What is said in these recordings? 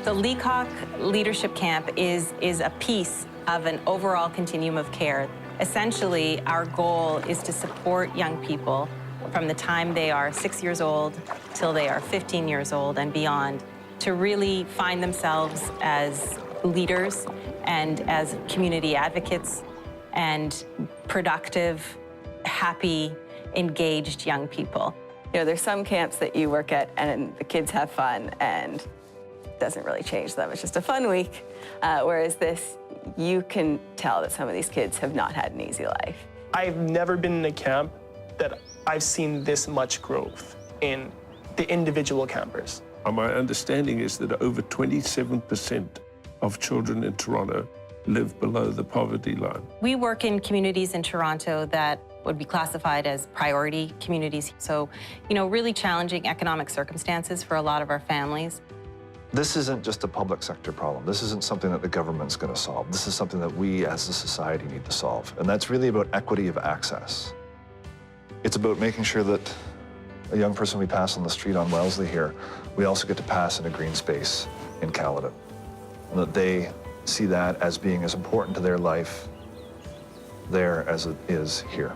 The Leacock LEADership Camp is a piece of an overall continuum of care. Essentially, our goal is to support young people from the time they are 6 years old till they are 15 years old and beyond, to really find themselves as leaders and as community advocates and productive, happy, engaged young people. You know, there's some camps that you work at and the kids have fun and it doesn't really change them. It's just a fun week. Whereas this, you can tell that some of these kids have not had an easy life. I've never been in a camp that I've seen this much growth in the individual campers. My understanding is that over 27% of children in Toronto live below the poverty line. We work in communities in Toronto that would be classified as priority communities. So, you know, really challenging economic circumstances for a lot of our families. This isn't just a public sector problem. This isn't something that the government's going to solve. This is something that we as a society need to solve. And that's really about equity of access. It's about making sure that a young person we pass on the street on Wellesley here, we also get to pass in a green space in Caledon. And that they see that as being as important to their life there as it is here.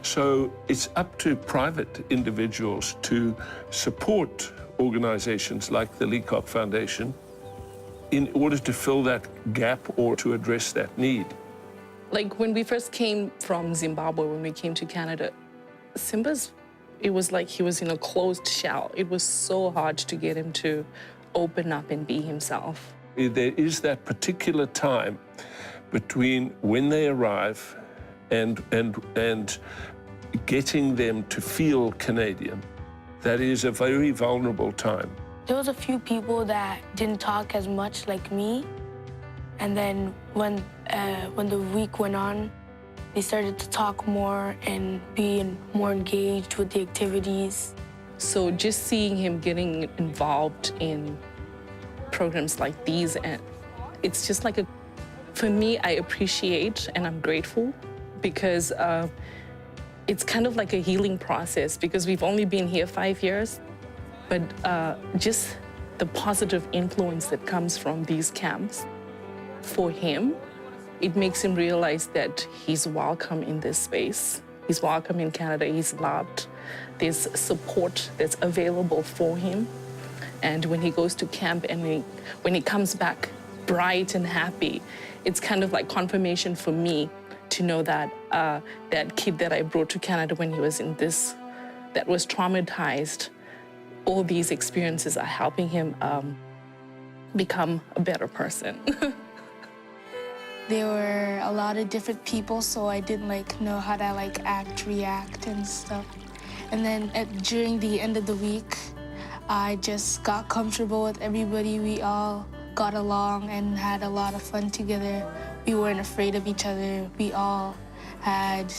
So it's up to private individuals to support organizations like the Leacock Foundation in order to fill that gap or to address that need. Like when we first came from Zimbabwe, when we came to Canada, Simba's, it was like he was in a closed shell. It was so hard to get him to open up and be himself. There is that particular time between when they arrive and getting them to feel Canadian. That is a very vulnerable time. There was a few people that didn't talk as much like me. And then when the week went on, they started to talk more and be more engaged with the activities. So just seeing him getting involved in programs like these, and it's just like for me, I appreciate and I'm grateful because it's kind of like a healing process because we've only been here 5 years, but just the positive influence that comes from these camps for him, it makes him realize that he's welcome in this space. He's welcome in Canada, he's loved. There's support that's available for him. And when he goes to camp and when he comes back bright and happy, it's kind of like confirmation for me to know that that kid that I brought to Canada when he was in this, that was traumatized, all these experiences are helping him become a better person. There were a lot of different people, so I didn't know how to react and stuff. And then during the end of the week, I just got comfortable with everybody. We all got along and had a lot of fun together. We weren't afraid of each other. We all had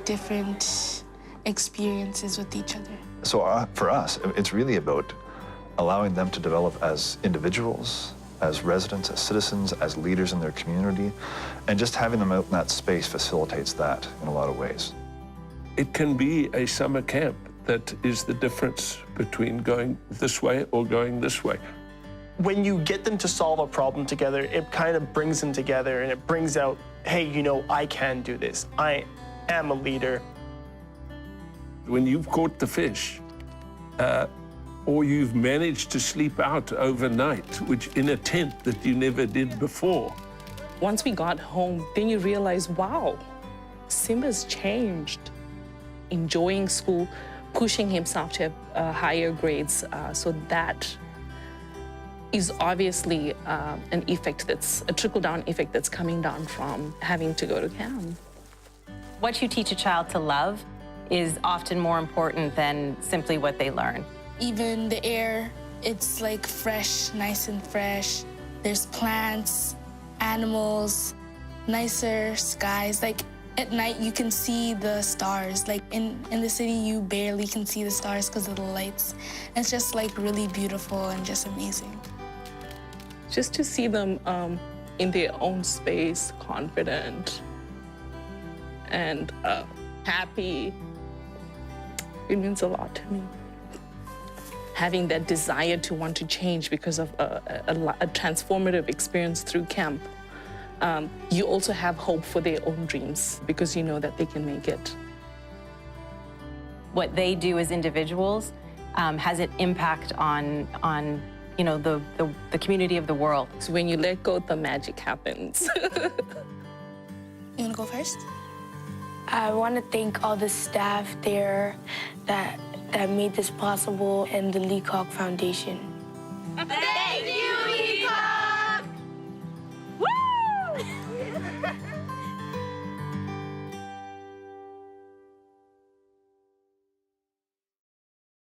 different experiences with each other. So for us, it's really about allowing them to develop as individuals, as residents, as citizens, as leaders in their community, and just having them out in that space facilitates that in a lot of ways. It can be a summer camp that is the difference between going this way or going this way. When you get them to solve a problem together, it kind of brings them together and it brings out, hey, you know, I can do this. I am a leader. When you've caught the fish, or you've managed to sleep out overnight, which in a tent that you never did before. Once we got home, then you realize, wow, Simba's changed. Enjoying school, pushing himself to have higher grades, so that is obviously an effect that's a trickle-down effect that's coming down from having to go to camp. What you teach a child to love is often more important than simply what they learn. Even the air, it's fresh, nice and fresh. There's plants, animals, nicer skies. At night, you can see the stars. In the city, you barely can see the stars because of the lights. It's just really beautiful and just amazing. Just to see them in their own space, confident and happy, it means a lot to me. having that desire to want to change because of a transformative experience through camp, you also have hope for their own dreams because you know that they can make it. What they do as individuals has an impact on you know, the community of the world. So when you let go, the magic happens. You want to go first? I want to thank all the staff there that made this possible and the Leacock Foundation.